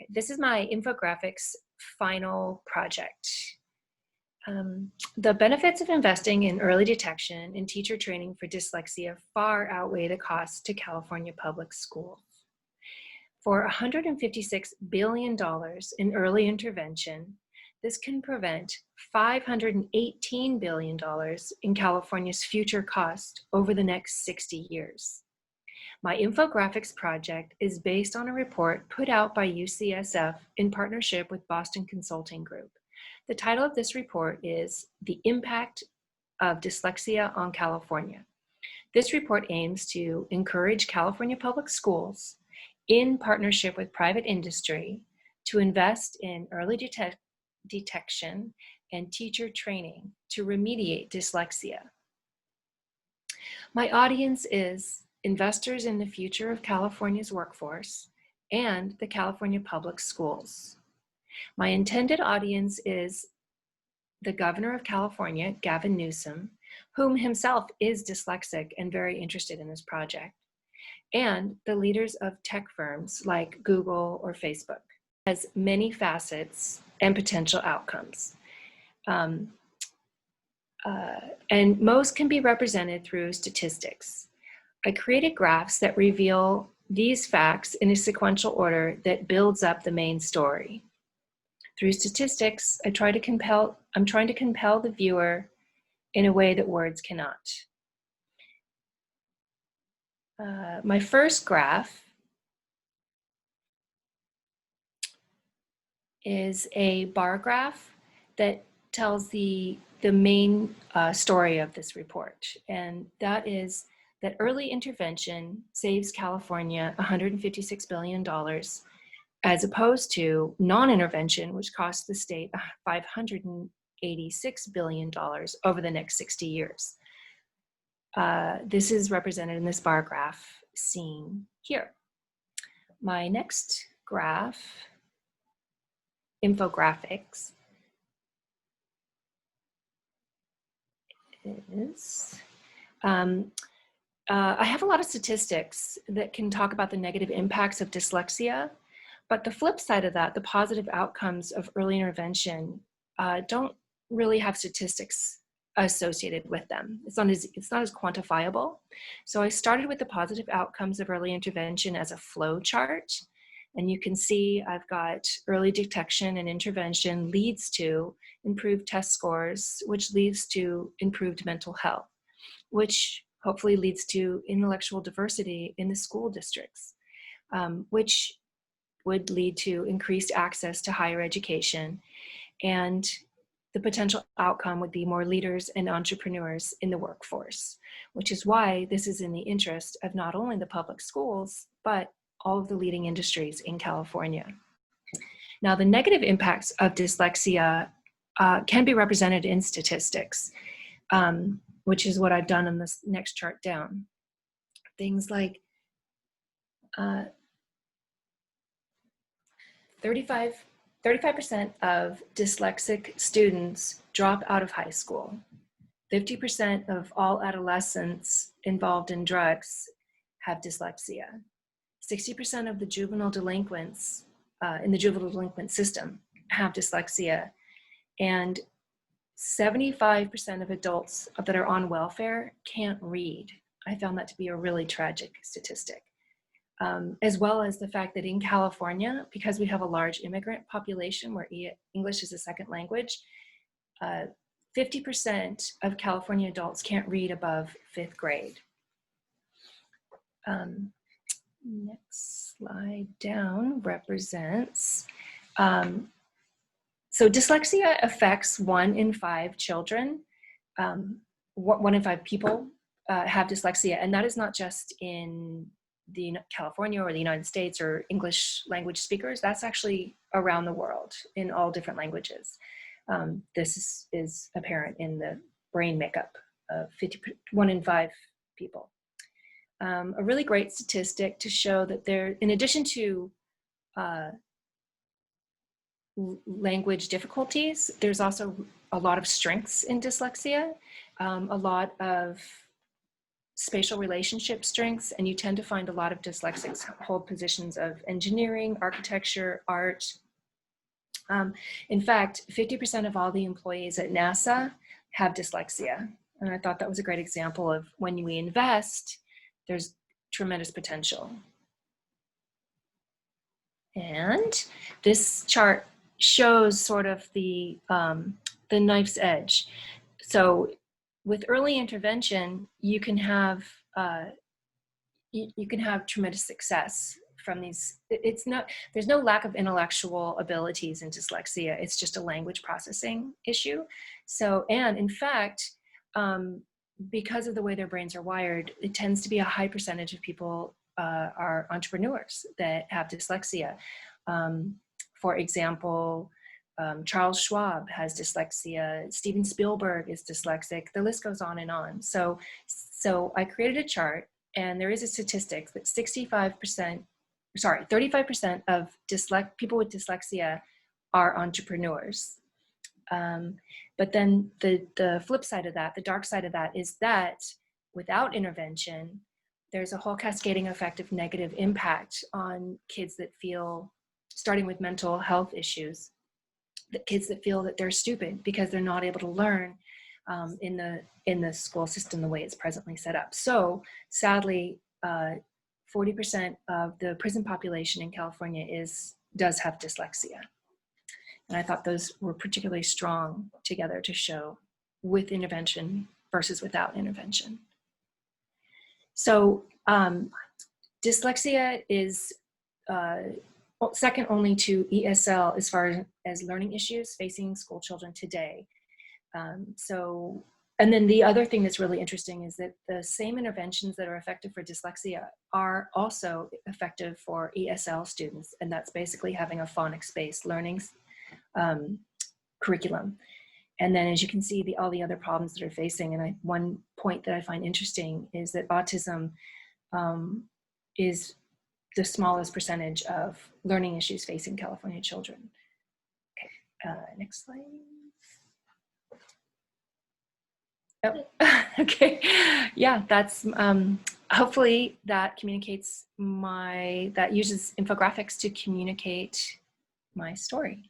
This is my infographics final project. The benefits of investing in early detection and teacher training for dyslexia far outweigh the costs to California public schools. For $156 billion in early intervention, this can prevent $518 billion in California's future cost over the next 60 years. My infographics project is based on a report put out by UCSF in partnership with Boston Consulting Group. The title of this report is The Impact of Dyslexia on California. This report aims to encourage California public schools in partnership with private industry to invest in early detection and teacher training to remediate dyslexia. My audience is investors in the future of California's workforce and the California public schools. My intended audience is the Governor of California, Gavin Newsom, whom himself is dyslexic and very interested in this project, and the leaders of tech firms like Google or Facebook. It has many facets and potential outcomes. And most can be represented through statistics. I created graphs that reveal these facts in a sequential order that builds up the main story. Through statistics, I'm trying to compel the viewer in a way that words cannot. My first graph is a bar graph that tells the main story of this report, and that is that early intervention saves California $156 billion as opposed to non-intervention, which costs the state $586 billion over the next 60 years. This is represented in this bar graph seen here. My next graph, infographics, is, I have a lot of statistics that can talk about the negative impacts of dyslexia, but the flip side of that, the positive outcomes of early intervention, don't really have statistics associated with them. It's not as quantifiable. So I started with the positive outcomes of early intervention as a flow chart. And you can see I've got early detection and intervention leads to improved test scores, which leads to improved mental health, which hopefully leads to intellectual diversity in the school districts, which would lead to increased access to higher education. And the potential outcome would be more leaders and entrepreneurs in the workforce, which is why this is in the interest of not only the public schools, but all of the leading industries in California. Now, the negative impacts of dyslexia can be represented in statistics, which is what I've done in this next chart down. Things like 35% of dyslexic students drop out of high school. 50% of all adolescents involved in drugs have dyslexia. 60% of the juvenile delinquents in the juvenile delinquent system have dyslexia. And 75% of adults that are on welfare can't read. I found that to be a really tragic statistic. As well as the fact that in California, because we have a large immigrant population where English is a second language, 50% of California adults can't read above 5th grade. Next slide down represents, so dyslexia affects 1 in 5 children. 1 in 5 people have dyslexia, and that is not just in California or the United States or English language speakers. That's actually around the world in all different languages. This is apparent in the brain makeup of 1 in 5 people. A really great statistic to show that there, in addition to language difficulties, there's also a lot of strengths in dyslexia, a lot of spatial relationship strengths, and you tend to find a lot of dyslexics hold positions of engineering, architecture, art. In fact, 50% of all the employees at NASA have dyslexia. And I thought that was a great example of when we invest, there's tremendous potential. And this chart shows sort of the knife's edge. So with early intervention, you can have tremendous success from these. There's no lack of intellectual abilities in dyslexia. It's just a language processing issue. So, and in fact, because of the way their brains are wired, it tends to be a high percentage of people are entrepreneurs that have dyslexia. For example, Charles Schwab has dyslexia, Steven Spielberg is dyslexic, the list goes on and on. So I created a chart, and there is a statistic that 35% of people with dyslexia are entrepreneurs. But then the flip side of that, the dark side of that, is that without intervention, there's a whole cascading effect of negative impact on kids that feel, starting with mental health issues, the kids that feel that they're stupid because they're not able to learn in the school system the way it's presently set up. So sadly, 40% of the prison population in California does have dyslexia. And I thought those were particularly strong together to show with intervention versus without intervention. So dyslexia is second only to ESL as far as learning issues facing school children today. And then the other thing that's really interesting is that the same interventions that are effective for dyslexia are also effective for ESL students, and that's basically having a phonics-based learning curriculum. And then as you can see, all the other problems that are facing, and one point that I find interesting is that autism is the smallest percentage of learning issues facing California children. Okay, next slide. Oh, okay, yeah, that's, hopefully that communicates that uses infographics to communicate my story.